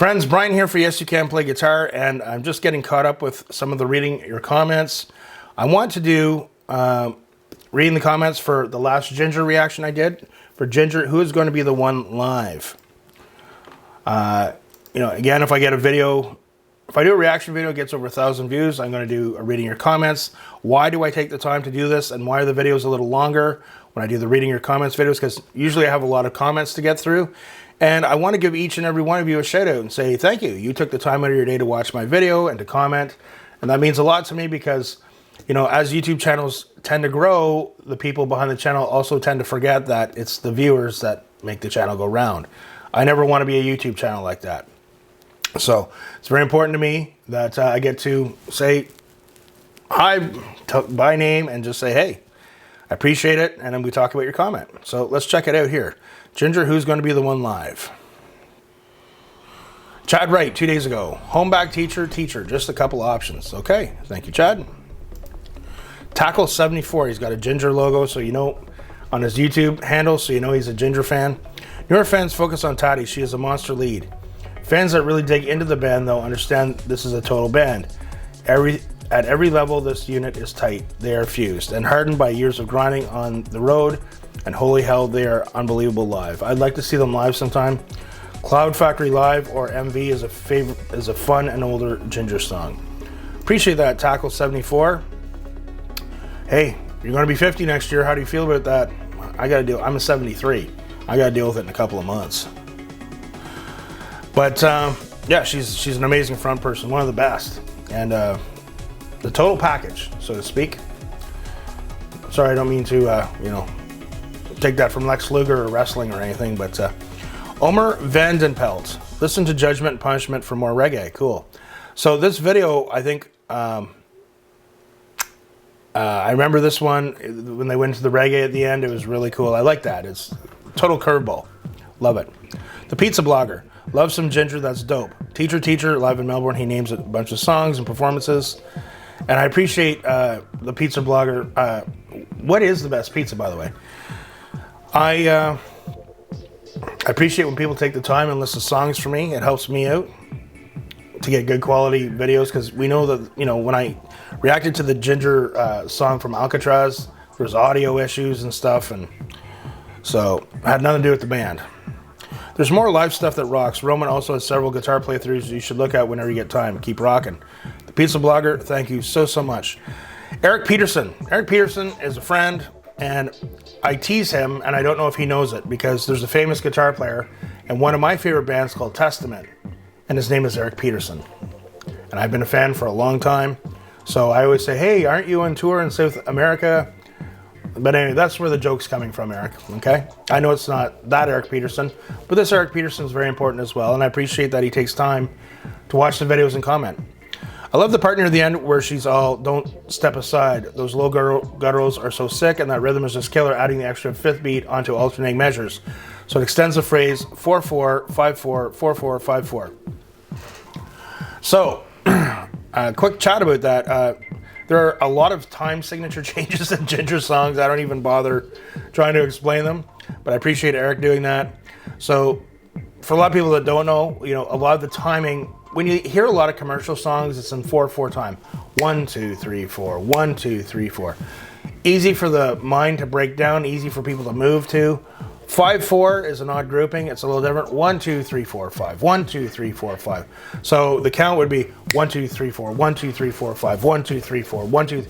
Friends, Brian here for Yes You Can Play Guitar, and I'm just getting caught up with some of the reading your comments. I want to do reading the comments for the last Jinjer reaction I did. For Jinjer, who is going to be the one live? Again, if I get a video, if I do a reaction video, it gets over 1,000 views, I'm going to do a reading your comments. Why do I take the time to do this, and why are the videos a little longer when I do the reading your comments videos? Because usually I have a lot of comments to get through. And I want to give each and every one of you a shout out and say thank you. You took the time out of your day to watch my video and to comment. And that means a lot to me because, as YouTube channels tend to grow, the people behind the channel also tend to forget that it's the viewers that make the channel go round. I never want to be a YouTube channel like that. So it's very important to me that I get to say hi by name and just say, hey, I appreciate it. And then we talk about your comment. So let's check it out here. Jinjer, who's going to be the one live? Chad Wright, 2 days ago. Home back teacher, just a couple options. Okay, thank you, Chad. Tackle 74, he's got a Jinjer logo, so on his YouTube handle, so he's a Jinjer fan. Newer fans focus on Tati, she is a monster lead. Fans that really dig into the band, though, understand this is a total band. At every level, this unit is tight. They are fused and hardened by years of grinding on the road, and holy hell, they are unbelievable live. I'd like to see them live sometime. Cloud Factory Live or MV is a fun and older Jinjer song. Appreciate that, Tackle 74. Hey, you're going to be 50 next year. How do you feel about that? I'm a 73. I got to deal with it in a couple of months. But yeah, she's an amazing front person, one of the best, and the total package, so to speak. Sorry, I don't mean to take that from Lex Luger or wrestling or anything, but Omer Vandenpelt, listen to Judgment and Punishment for more reggae. Cool. So this video, I think, I remember this one when they went to the reggae at the end. It was really cool. I like that. It's total curveball. Love it. The Pizza Blogger, love some Jinjer. That's dope. Teacher, live in Melbourne. He names a bunch of songs and performances. And I appreciate the Pizza Blogger. What is the best pizza, by the way? I appreciate when people take the time and listen to songs for me. It helps me out to get good quality videos, because we know that, when I reacted to the Jinjer song from Alcatraz, there was audio issues and stuff, and so it had nothing to do with the band. There's more live stuff that rocks. Roman also has several guitar playthroughs you should look at whenever you get time. Keep rocking. The Pizza Blogger, thank you so much. Eric Peterson. Eric Peterson is a friend, and I tease him, and I don't know if he knows it, because there's a famous guitar player in one of my favorite bands called Testament, and his name is Eric Peterson. And I've been a fan for a long time, so I always say, hey, aren't you on tour in South America? But anyway, that's where the joke's coming from, Eric, okay? I know it's not that Eric Peterson, but this Eric Peterson is very important as well, and I appreciate that he takes time to watch the videos and comment. I love the part near the end where she's all, don't step aside. Those low gutturals are so sick, and that rhythm is just killer, adding the extra fifth beat onto alternating measures. So it extends the phrase 4-4, 5-4, 4-4, 5-4. So, quick chat about that. There are a lot of time signature changes in Jinjer songs. I don't even bother trying to explain them, but I appreciate Eric doing that. So, for a lot of people that don't know, a lot of the timing, when you hear a lot of commercial songs, it's in 4-4 time. 1, 2, 3, 4, 1, 2, 3, 4. Easy for the mind to break down, easy for people to move to. 5-4 is an odd grouping. It's a little different. 1, 2, 3, 4, 5. 1, 2, 3, 4, 5. So the count would be 1, 2, 3, 4. 1, 2, 3, 4, 5. 1, 2, 3, 4. 1, 2.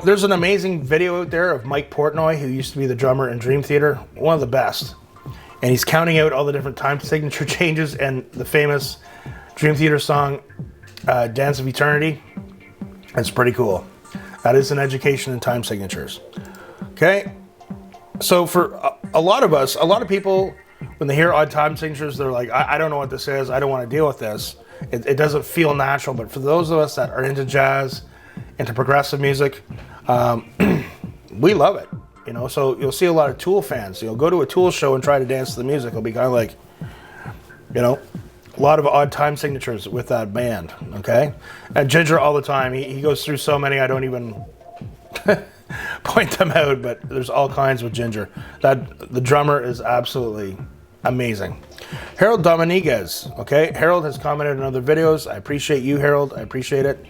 There's an amazing video out there of Mike Portnoy, who used to be the drummer in Dream Theater, one of the best. And he's counting out all the different time signature changes and the famous Dream Theater song, Dance of Eternity. It's pretty cool. That is an education in time signatures. Okay. So for a lot of people, when they hear odd time signatures, they're like, I don't know what this is. I don't want to deal with this. It doesn't feel natural. But for those of us that are into jazz, into progressive music, we love it. So you'll see a lot of Tool fans. Go to a Tool show and try to dance to the music. It'll be kind of like, a lot of odd time signatures with that band. Okay. And Jinjer all the time. He goes through so many, I don't even point them out, but there's all kinds with Jinjer. The drummer is absolutely amazing. Harold Dominguez. Okay, Harold has commented on other videos. I appreciate you, Harold. I appreciate it.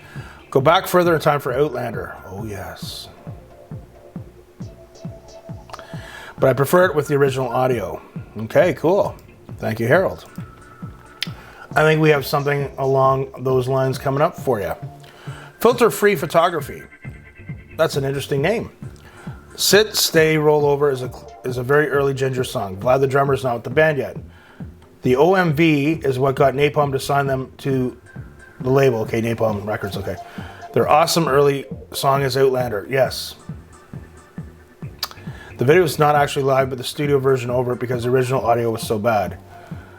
Go back further in time for Outlander. Oh, yes. But I prefer it with the original audio. Okay, cool. Thank you, Harold. I think we have something along those lines coming up for you. Filter-free photography. That's an interesting name. Sit, Stay, Roll Over is a very early Jinjer song. Vlad the drummer is not with the band yet. The OMV is what got Napalm to sign them to the label. Okay, Napalm Records, okay. Their awesome early song is Outlander. Yes. The video is not actually live, but the studio version over it because the original audio was so bad.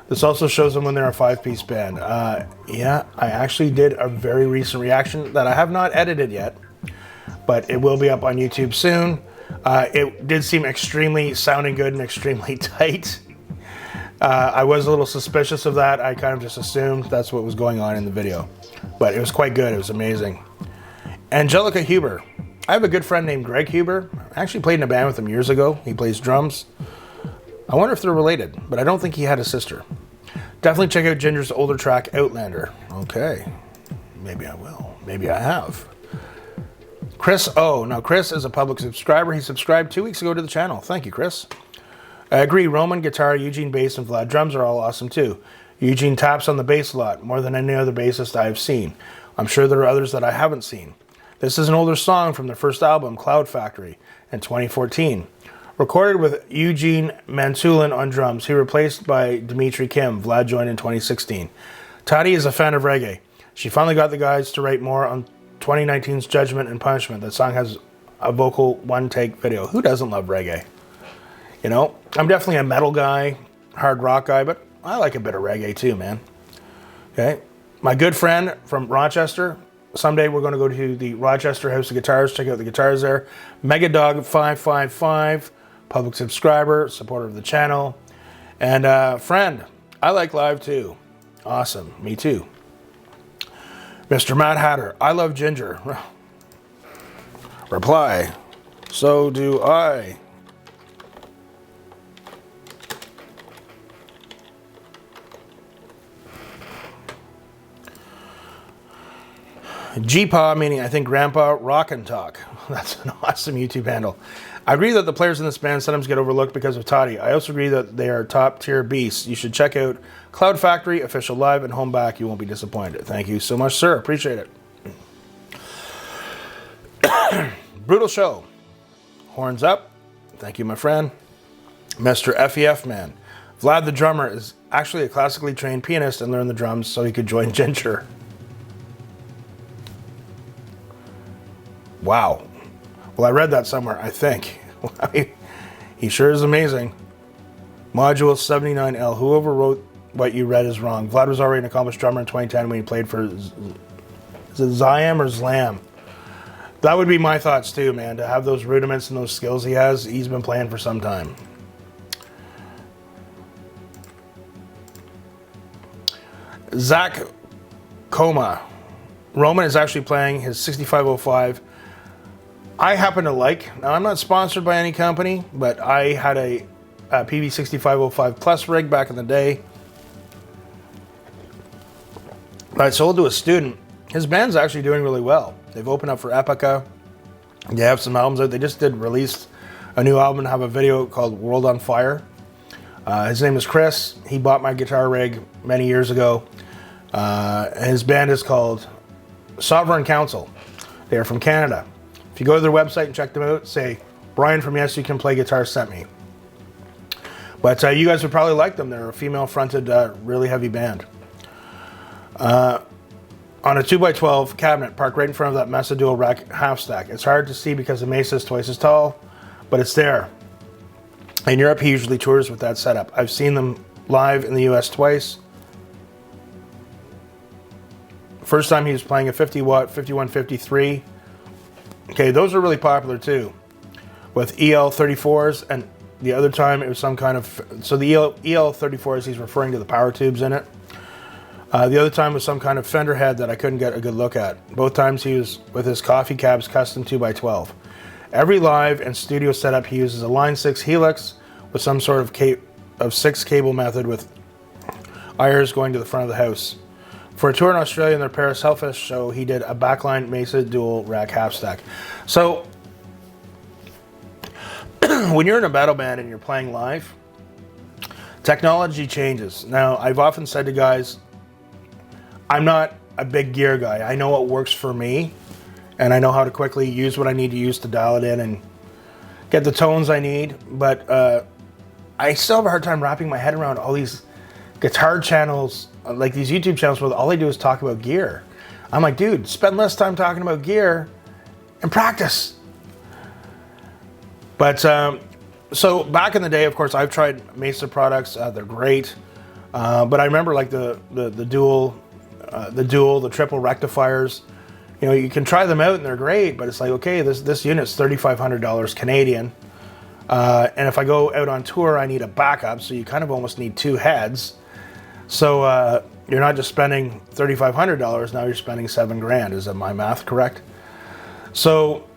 This also shows them when they're a 5-piece band. Yeah, I actually did a very recent reaction that I have not edited yet, but it will be up on YouTube soon. It did seem extremely sounding good and extremely tight. I was a little suspicious of that. I kind of just assumed that's what was going on in the video, but it was quite good. It was amazing. Angelica Huber. I have a good friend named Greg Huber. I actually played in a band with him years ago. He plays drums. I wonder if they're related, but I don't think he had a sister. Definitely check out Jinjer's older track, Outlander. Okay. Maybe I will. Maybe I have. Chris O. Now, Chris is a public subscriber. He subscribed 2 weeks ago to the channel. Thank you, Chris. I agree. Roman guitar, Eugene bass, and Vlad drums are all awesome, too. Eugene taps on the bass a lot, more than any other bassist I have seen. I'm sure there are others that I haven't seen. This is an older song from their first album, Cloud Factory, in 2014. Recorded with Eugene Mantulin on drums, he replaced by Dimitri Kim. Vlad joined in 2016. Tati is a fan of reggae. She finally got the guys to write more on 2019's Judgment and Punishment. That song has a vocal one-take video. Who doesn't love reggae? You know, I'm definitely a metal guy, hard rock guy, but I like a bit of reggae too, man. Okay. My good friend from Rochester. Someday we're going to go to the Rochester House of Guitars. Check out the guitars there. Megadog555. Public subscriber, supporter of the channel, and friend. I like live too. Awesome, me too. Mr. Mad Hatter, I love Jinjer. Reply, so do I. GPA, meaning I think Grandpa Rock and Talk. That's an awesome YouTube handle. I agree that the players in this band sometimes get overlooked because of Toddy. I also agree that they are top tier beasts. You should check out Cloud Factory, Official Live, and Home Back. You won't be disappointed. Thank you so much, sir. Appreciate it. Brutal Show. Horns up. Thank you, my friend. Mr. FEF Man. Vlad the drummer is actually a classically trained pianist and learned the drums so he could join Jinjer. Wow. Well, I read that somewhere, I think. He sure is amazing. Module 79L. Whoever wrote what you read is wrong. Vlad was already an accomplished drummer in 2010 when he played for... Is it Ziam or Zlam? That would be my thoughts too, man. To have those rudiments and those skills he has, he's been playing for some time. Zach Coma. Roman is actually playing his 6505. I happen to like, now I'm not sponsored by any company, but I had a PV6505 Plus rig back in the day. I sold to a student. His band's actually doing really well. They've opened up for Epica. They have some albums out. They just did release a new album and have a video called World on Fire. His name is Chris. He bought my guitar rig many years ago. And his band is called Sovereign Council. They are from Canada. If you go to their website and check them out, say, Brian from Yes You Can Play Guitar sent me. But you guys would probably like them. They're a female-fronted, really heavy band. On a 2x12 cabinet parked right in front of that Mesa Dual rack half stack. It's hard to see because the Mesa is twice as tall, but it's there. In Europe, he usually tours with that setup. I've seen them live in the US twice. First time he was playing a 50-watt 5153. Okay, those are really popular too, with EL34s, and the other time it was some kind of, so the EL34s, he's referring to the power tubes in it. The other time was some kind of fender head that I couldn't get a good look at. Both times he was with his Coffee Cabs custom 2x12. Every live and studio setup he uses a Line 6 Helix with some sort of 6 cable method with Ayers going to the front of the house. For a tour in Australia in their Paris Hellfest show, he did a backline Mesa dual rack half stack. So when you're in a battle band and you're playing live, technology changes. Now, I've often said to guys, I'm not a big gear guy. I know what works for me, and I know how to quickly use what I need to use to dial it in and get the tones I need, but I still have a hard time wrapping my head around all these guitar channels, like these YouTube channels where all they do is talk about gear. I'm like, dude, spend less time talking about gear and practice. But so back in the day, of course, I've tried Mesa products. They're great, but I remember like the dual, the triple rectifiers. You know, you can try them out and they're great, but it's like, okay, this unit's $3,500 Canadian. And if I go out on tour, I need a backup, so you kind of almost need two heads. So you're not just spending $3,500, now you're spending $7,000. Is that my math correct? So,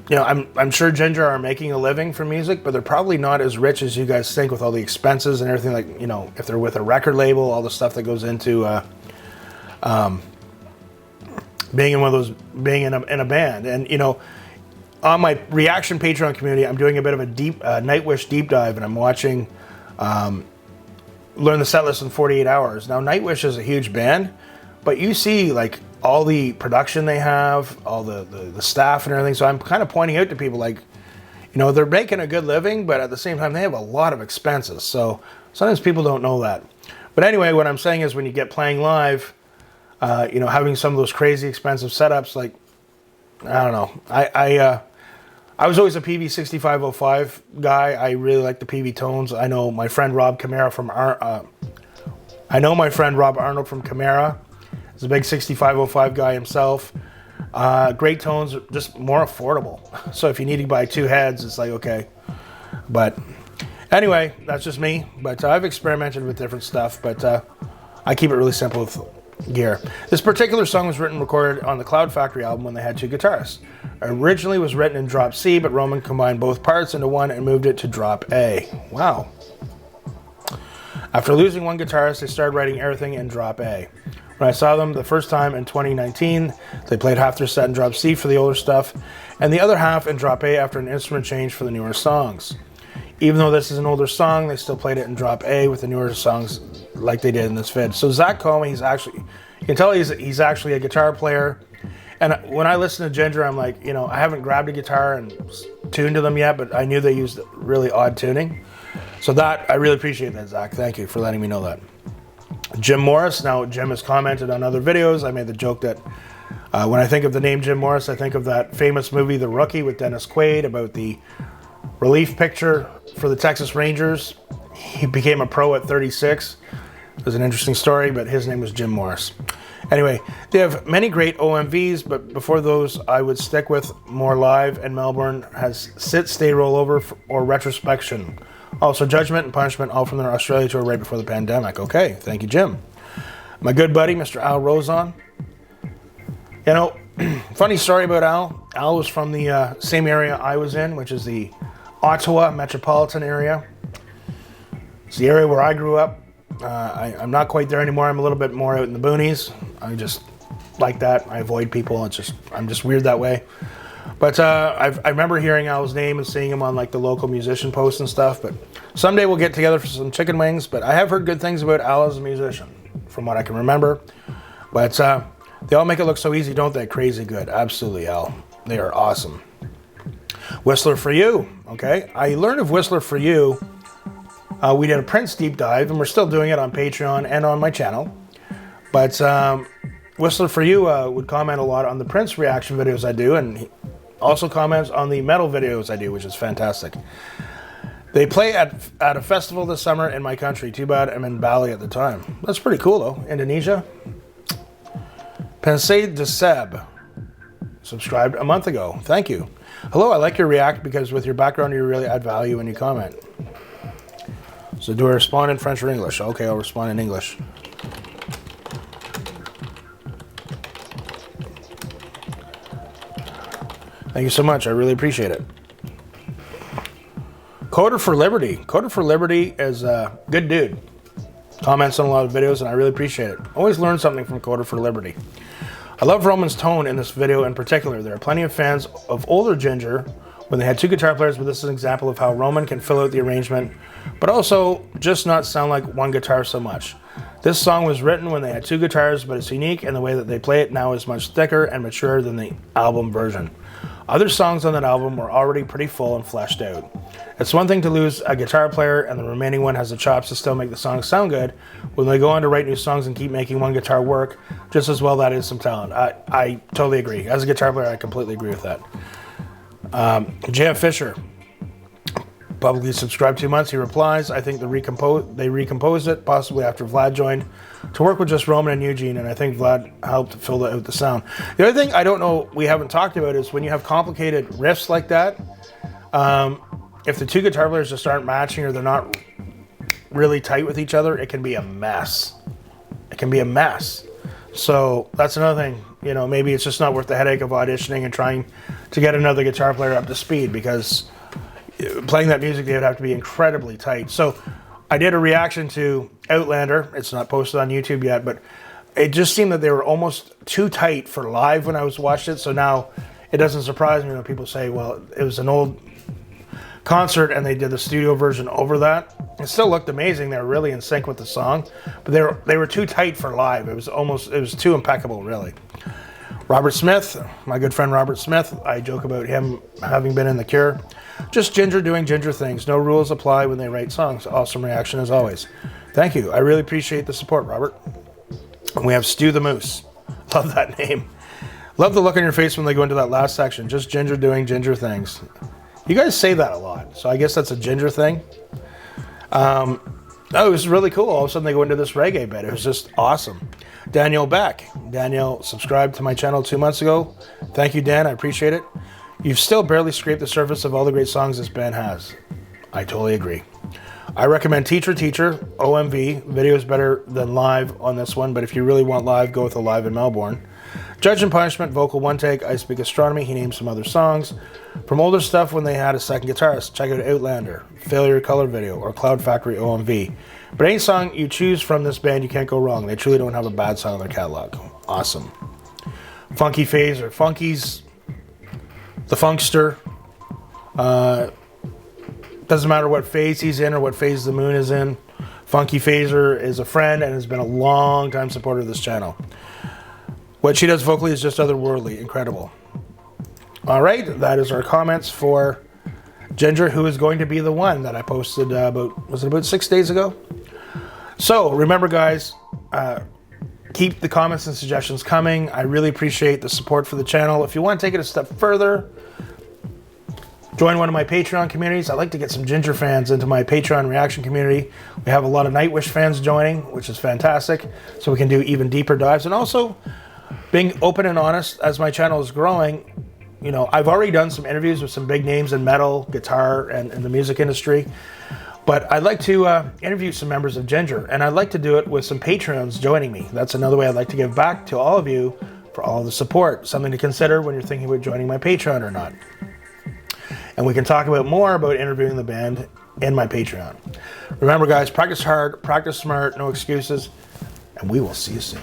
you know, I'm sure Jinjer are making a living from music, but they're probably not as rich as you guys think with all the expenses and everything. Like, you know, if they're with a record label, all the stuff that goes into being in one of those, being in a band. And, you know, on my Reaction Patreon community, I'm doing a bit of a deep Nightwish deep dive, and I'm watching Learn the Setlist in 48 Hours. Now, Nightwish is a huge band, but you see like all the production they have, all the staff and everything. So I'm kind of pointing out to people like, you know, they're making a good living, but at the same time, they have a lot of expenses. So sometimes people don't know that. But anyway, what I'm saying is when you get playing live, you know, having some of those crazy expensive setups, like, I don't know. I was always a PV 6505 guy. I really like the PV tones. I know my friend Rob Arnold from Camara. He's a big 6505 guy himself. Great tones, just more affordable. So if you need to buy two heads, it's like, okay. But anyway, that's just me. But I've experimented with different stuff, but I keep it really simple with gear. This particular song was written and recorded on the Cloud Factory album when they had two guitarists. Originally was written in drop C, but Roman combined both parts into one and moved it to drop A. Wow. After losing one guitarist, they started writing everything in drop A. When I saw them the first time in 2019, they played half their set in drop C for the older stuff, and the other half in drop A after an instrument change for the newer songs. Even though this is an older song, they still played it in drop A with the newer songs like they did in this vid. So Zach Comey, you can tell he's actually a guitar player. And when I listen to Jinjer, I'm like, you know, I haven't grabbed a guitar and tuned to them yet, but I knew they used really odd tuning. So I really appreciate that, Zach. Thank you for letting me know that. Jim Morris. Now, Jim has commented on other videos. I made the joke that when I think of the name Jim Morris, I think of that famous movie, The Rookie, with Dennis Quaid, about the relief pitcher for the Texas Rangers. He became a pro at 36. It was an interesting story, but his name was Jim Morris. Anyway, they have many great OMVs, but before those, I would stick with more live, and Melbourne has Sit, Stay, Rollover, or Retrospection. Also, Judgment and Punishment, all from their Australia tour right before the pandemic. Okay, thank you, Jim. My good buddy, Mr. Al Rosen. You know, funny story about Al. Al was from the same area I was in, which is the Ottawa metropolitan area. It's the area where I grew up. I'm not quite there anymore. I'm a little bit more out in the boonies. I just like that. I avoid people. I'm just weird that way. But I remember hearing Al's name and seeing him on like the local musician posts and stuff. But someday we'll get together for some chicken wings. But I have heard good things about Al as a musician, from what I can remember. But they all make it look so easy, don't they? Crazy good. Absolutely, Al. They are awesome. Whistler for You. Okay, I learned of Whistler for You. We did a Prince deep dive, and we're still doing it on Patreon and on my channel. But Whistler for You would comment a lot on the Prince reaction videos I do, and he also comments on the metal videos I do, which is fantastic. They play at a festival this summer in my country. Too bad I'm in Bali at the time. That's pretty cool, though. Indonesia. Pensée de Seb subscribed a month ago. Thank you. Hello, I like your react because with your background, you really add value when you comment. So do I respond in French or English? Okay, I'll respond in English. Thank you so much. I really appreciate it. Coder for Liberty. Coder for Liberty is a good dude. Comments on a lot of videos, and I really appreciate it. Always learn something from Coder for Liberty. I love Roman's tone in this video in particular. There are plenty of fans of older Jinjer when they had two guitar players, but this is an example of how Roman can fill out the arrangement, but also just not sound like one guitar so much. This song was written when they had two guitars, but it's unique, and the way that they play it now is much thicker and mature than the album version. Other songs on that album were already pretty full and fleshed out. It's one thing to lose a guitar player and the remaining one has the chops to still make the song sound good. When they go on to write new songs and keep making one guitar work, just as well, that is some talent. I totally agree. As a guitar player, I completely agree with that. JF Fisher, publicly subscribed 2 months. He replies, I think they recomposed it, possibly after Vlad joined, to work with just Roman and Eugene, and I think Vlad helped fill out the sound. The other thing I don't know we haven't talked about is when you have complicated riffs like that, if the two guitar players just aren't matching or they're not really tight with each other, it can be a mess. It can be a mess. So that's another thing. You know, maybe it's just not worth the headache of auditioning and trying to get another guitar player up to speed, because playing that music, they would have to be incredibly tight. So I did a reaction to Outlander. It's not posted on YouTube yet, but it just seemed that they were almost too tight for live when I was watching it. So now it doesn't surprise me when people say, well, it was an old concert and they did the studio version over that. It still looked amazing. They were really in sync with the song, but they were too tight for live. It was too impeccable, really. Robert Smith, my good friend Robert Smith, I joke about him having been in The Cure. Just Jinjer doing Jinjer things. No rules apply when they write songs. Awesome reaction as always. Thank you. I really appreciate the support, Robert. And we have Stu the Moose. Love that name. Love the look on your face when they go into that last section. Just Jinjer doing Jinjer things. You guys say that a lot, so I guess that's a Jinjer thing. Oh, it was really cool. All of a sudden they go into this reggae bit. It was just awesome. Daniel Beck. Daniel subscribed to my channel 2 months ago. Thank you, Dan. I appreciate it. You've still barely scraped the surface of all the great songs this band has. I totally agree. I recommend Teacher, OMV. Video is better than live on this one, but if you really want live, go with a live in Melbourne. Judge and Punishment, vocal one take. I Speak Astronomy. He named some other songs. From older stuff when they had a second guitarist, check out Outlander, Failure color video, or Cloud Factory OMV. But any song you choose from this band, you can't go wrong. They truly don't have a bad song in their catalog. Awesome. Funky Phaser. Funky's the funkster. Doesn't matter what phase he's in or what phase the moon is in. Funky Phaser is a friend and has been a long time supporter of this channel. What she does vocally is just otherworldly, incredible. All right, that is our comments for Jinjer, who is going to be the one that I posted about 6 days ago? So remember, guys, keep the comments and suggestions coming. I really appreciate the support for the channel. If you want to take it a step further, join one of my Patreon communities. I like to get some Jinjer fans into my Patreon reaction community. We have a lot of Nightwish fans joining, which is fantastic, so we can do even deeper dives. And also, being open and honest, as my channel is growing, you know, I've already done some interviews with some big names in metal, guitar, and the music industry. But I'd like to interview some members of Jinjer, and I'd like to do it with some Patreons joining me. That's another way I'd like to give back to all of you for all the support. Something to consider when you're thinking about joining my Patreon or not. And we can talk about more about interviewing the band in my Patreon. Remember, guys, practice hard, practice smart, no excuses, and we will see you soon.